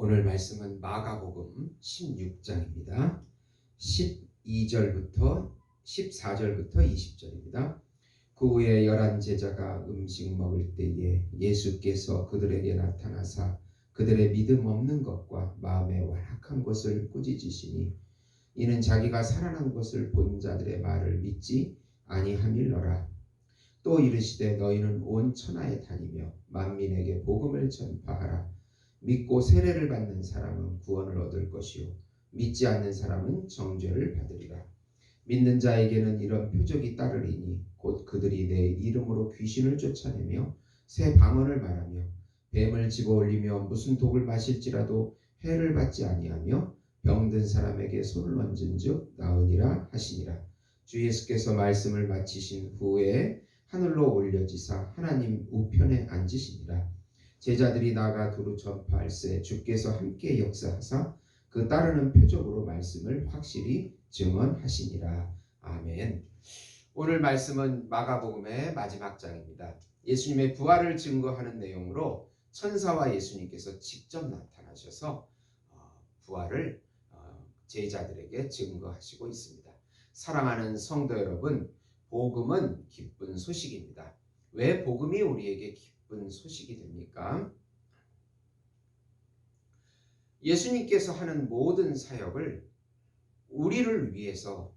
오늘 말씀은 마가복음 16장입니다. 12절부터 14절부터 20절입니다. 그 후에 11 제자가 음식 먹을 때에 예수께서 그들에게 나타나사 그들의 믿음 없는 것과 마음의 완악한 것을 꾸짖으시니 이는 자기가 살아난 것을 본 자들의 말을 믿지 아니함일러라. 또 이르시되 너희는 온 천하에 다니며 만민에게 복음을 전파하라. 믿고 세례를 받는 사람은 구원을 얻을 것이요 믿지 않는 사람은 정죄를 받으리라. 믿는 자에게는 이런 표적이 따르리니 곧 그들이 내 이름으로 귀신을 쫓아내며 새 방언을 말하며 뱀을 집어올리며 무슨 독을 마실지라도 해를 받지 아니하며 병든 사람에게 손을 얹은즉 나으니라 하시니라. 주 예수께서 말씀을 마치신 후에 하늘로 올려지사 하나님 우편에 앉으시니라. 제자들이 나가 두루 전파할세 주께서 함께 역사하사 그 따르는 표적으로 말씀을 확실히 증언하시니라. 아멘. 오늘 말씀은 마가복음의 마지막 장입니다. 예수님의 부활을 증거하는 내용으로 천사와 예수님께서 직접 나타나셔서 부활을 제자들에게 증거하시고 있습니다. 사랑하는 성도 여러분, 복음은 기쁜 소식입니다. 왜 복음이 우리에게 기쁜 소식이 됩니까? 예수님께서 하는 모든 사역을 우리를 위해서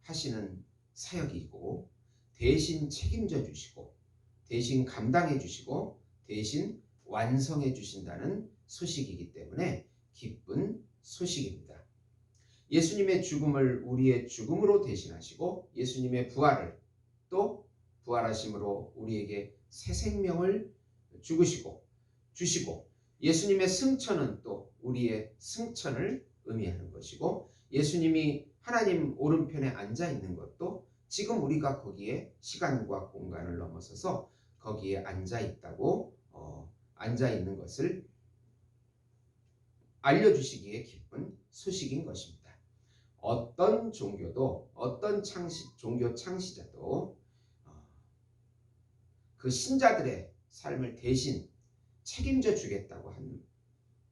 하시는 사역이고 대신 책임져 주시고 대신 감당해 주시고 대신 완성해 주신다는 소식이기 때문에 기쁜 소식입니다. 예수님의 죽음을 우리의 죽음으로 대신하시고 예수님의 부활을 또 부활하심으로 우리에게 새 생명을 주시고 예수님의 승천은 또 우리의 승천을 의미하는 것이고 예수님이 하나님 오른편에 앉아 있는 것도 지금 우리가 거기에 시간과 공간을 넘어서서 거기에 앉아 있는 것을 알려주시기에 기쁜 소식인 것입니다. 어떤 종교도 어떤 종교 창시자도 그 신자들의 삶을 대신 책임져 주겠다고 하는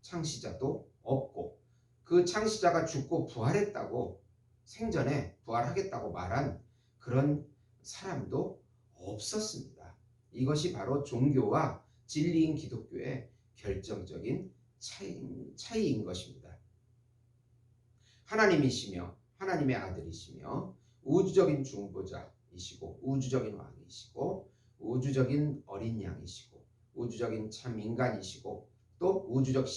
창시자도 없고 그 창시자가 죽고 부활했다고 생전에 부활하겠다고 말한 그런 사람도 없었습니다. 이것이 바로 종교와 진리인 기독교의 결정적인 차이인 것입니다. 하나님이시며 하나님의 아들이시며 우주적인 중보자이시고 우주적인 왕이시고 우주적인 어린 양이시고 우주적인 참 인간이시고 또 우주적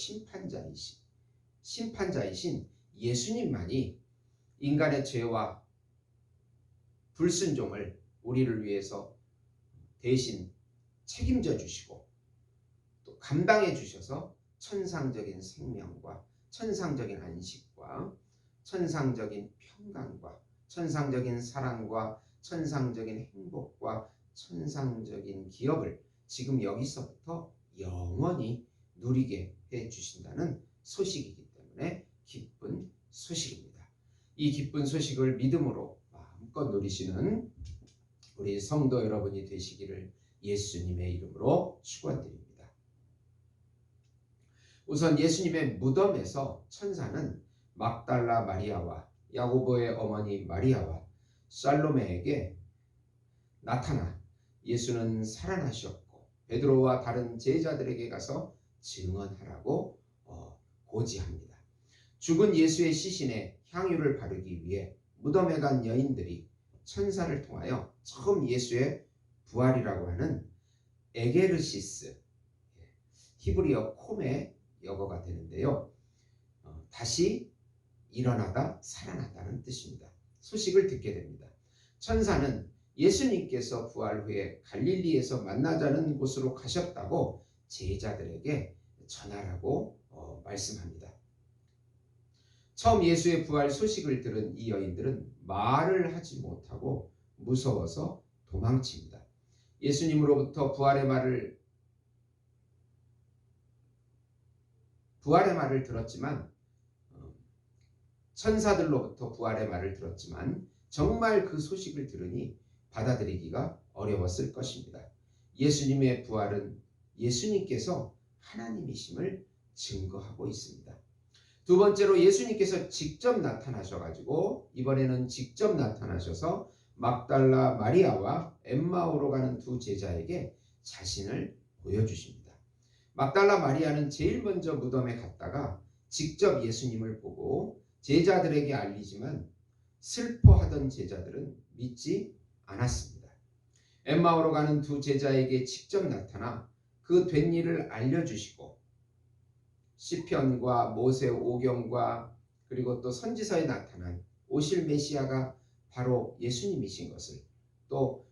심판자이신 예수님만이 인간의 죄와 불순종을 우리를 위해서 대신 책임져 주시고 또 감당해 주셔서 천상적인 생명과 천상적인 안식과 천상적인 평강과 천상적인 사랑과 천상적인 행복과 천상적인 기업을 지금 여기서부터 영원히 누리게 해주신다는 소식이기 때문에 기쁜 소식입니다. 이 기쁜 소식을 믿음으로 마음껏 누리시는 우리 성도 여러분이 되시기를 예수님의 이름으로 축원드립니다. 우선 예수님의 무덤에서 천사는 막달라 마리아와 야고보의 어머니 마리아와 살로메에게 나타나 예수는 살아나셨고 베드로와 다른 제자들에게 가서 증언하라고 고지합니다. 죽은 예수의 시신에 향유를 바르기 위해 무덤에 간 여인들이 천사를 통하여 처음 예수의 부활이라고 하는 에게르시스, 히브리어 콤의 역어가 되는데요. 다시 일어나다 살아났다는 뜻입니다. 소식을 듣게 됩니다. 천사는 예수님께서 부활 후에 갈릴리에서 만나자는 곳으로 가셨다고 제자들에게 전하라고 말씀합니다. 처음 예수의 부활 소식을 들은 이 여인들은 말을 하지 못하고 무서워서 도망칩니다. 예수님으로부터 부활의 말을 들었지만 천사들로부터 부활의 말을 들었지만 정말 그 소식을 들으니 받아들이기가 어려웠을 것입니다. 예수님의 부활은 예수님께서 하나님이심을 증거하고 있습니다. 두 번째로 예수님께서 직접 나타나셔가지고 이번에는 직접 나타나셔서 막달라 마리아와 엠마오로 가는 두 제자에게 자신을 보여주십니다. 막달라 마리아는 제일 먼저 무덤에 갔다가 직접 예수님을 보고 제자들에게 알리지만 슬퍼하던 제자들은 믿지 않았습니다. 엠마오로 가는 두 제자에게 직접 나타나 그 된 일을 알려주시고 시편과 모세 오경과 그리고 또 선지서에 나타난 오실 메시아가 바로 예수님이신 것을 또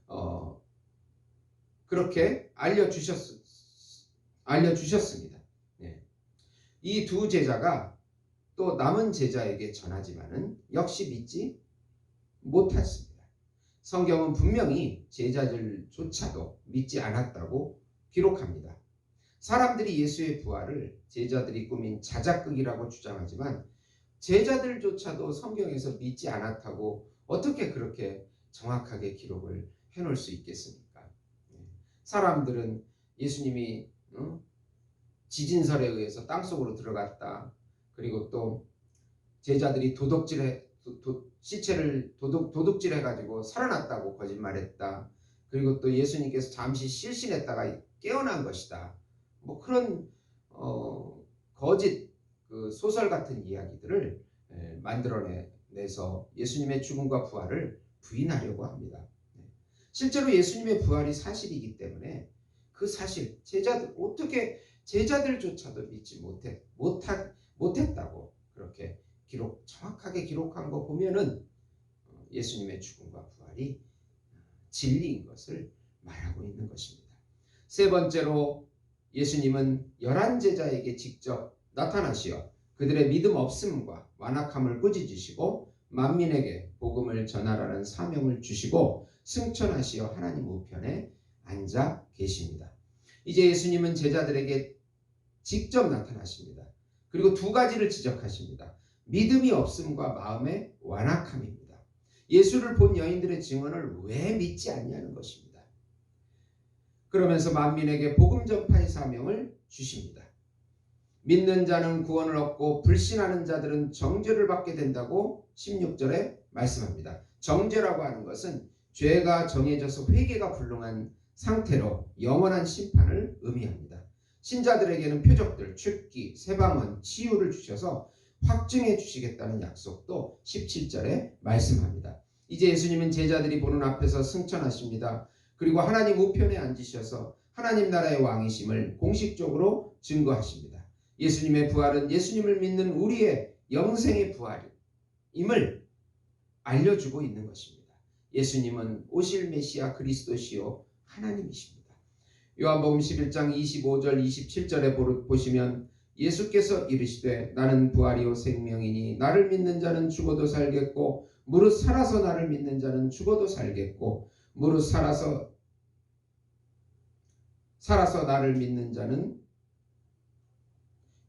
그렇게 알려주셨습니다. 네. 이 두 제자가 또 남은 제자에게 전하지만은 역시 믿지 못했습니다. 성경은 분명히 제자들조차도 믿지 않았다고 기록합니다. 사람들이 예수의 부활을 제자들이 꾸민 자작극이라고 주장하지만 제자들조차도 성경에서 믿지 않았다고 어떻게 그렇게 정확하게 기록을 해놓을 수 있겠습니까? 사람들은 예수님이 지진설에 의해서 땅속으로 들어갔다. 그리고 또 제자들이 시체를 도둑질해가지고 살아났다고 거짓말했다. 그리고 또 예수님께서 잠시 실신했다가 깨어난 것이다. 뭐 그런 거짓 소설 같은 이야기들을 만들어내서 예수님의 죽음과 부활을 부인하려고 합니다. 실제로 예수님의 부활이 사실이기 때문에 그 사실 어떻게 제자들조차도 믿지 못했다고 그렇게 정확하게 기록한 거 보면은 예수님의 죽음과 부활이 진리인 것을 말하고 있는 것입니다. 세 번째로 예수님은 11제자에게 직접 나타나시어 그들의 믿음 없음과 완악함을 꾸짖으시고 만민에게 복음을 전하라는 사명을 주시고 승천하시어 하나님 우편에 앉아 계십니다. 이제 예수님은 제자들에게 직접 나타나십니다. 그리고 두 가지를 지적하십니다. 믿음이 없음과 마음의 완악함입니다. 예수를 본 여인들의 증언을 왜 믿지 않냐는 것입니다. 그러면서 만민에게 복음 전파의 사명을 주십니다. 믿는 자는 구원을 얻고 불신하는 자들은 정죄를 받게 된다고 16절에 말씀합니다. 정죄라고 하는 것은 죄가 정해져서 회개가 불능한 상태로 영원한 심판을 의미합니다. 신자들에게는 표적들, 축기, 세방언, 치유를 주셔서 확증해 주시겠다는 약속도 17절에 말씀합니다. 이제 예수님은 제자들이 보는 앞에서 승천하십니다. 그리고 하나님 우편에 앉으셔서 하나님 나라의 왕이심을 공식적으로 증거하십니다. 예수님의 부활은 예수님을 믿는 우리의 영생의 부활임을 알려주고 있는 것입니다. 예수님은 오실 메시아 그리스도시요 하나님이십니다. 요한복음 11장 25절 27절에 보시면 예수께서 이르시되 나는 부활이요 생명이니 나를 믿는 자는 죽어도 살겠고 무릇 살아서 나를 믿는 자는 죽어도 살겠고 무릇 살아서 나를 믿는 자는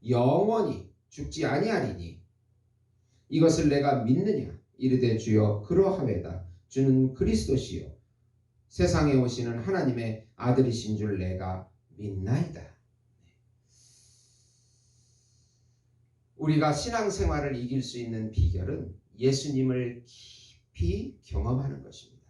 영원히 죽지 아니하리니 이것을 내가 믿느냐 이르되 주여 그러하외다. 주는 그리스도시요 세상에 오시는 하나님의 아들이신 줄 내가 믿나이다. 우리가 신앙생활을 이길 수 있는 비결은 예수님을 깊이 경험하는 것입니다.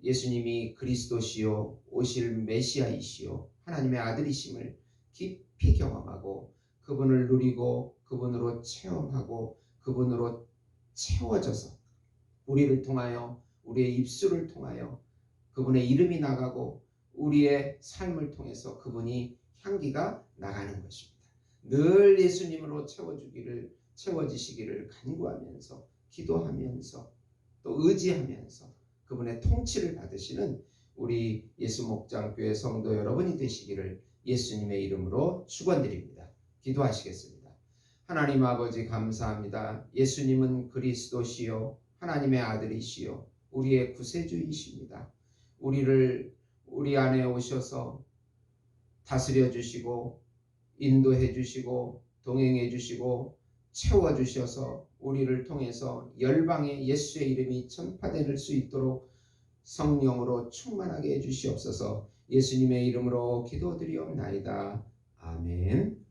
예수님이 그리스도시요 오실 메시아이시요 하나님의 아들이심을 깊이 경험하고 그분을 누리고 그분으로 체험하고 그분으로 채워져서 우리를 통하여 우리의 입술을 통하여 그분의 이름이 나가고 우리의 삶을 통해서 그분이 향기가 나가는 것입니다. 늘 예수님으로 채워지시기를 간구하면서 기도하면서 또 의지하면서 그분의 통치를 받으시는 우리 예수목장교회 성도 여러분이 되시기를 예수님의 이름으로 축원드립니다. 기도하시겠습니다. 하나님 아버지 감사합니다. 예수님은 그리스도시요 하나님의 아들이시요 우리의 구세주이십니다. 우리 안에 오셔서 다스려 주시고 인도해 주시고 동행해 주시고 채워 주셔서 우리를 통해서 열방에 예수의 이름이 전파될 수 있도록 성령으로 충만하게 해 주시옵소서. 예수님의 이름으로 기도드리옵나이다. 아멘.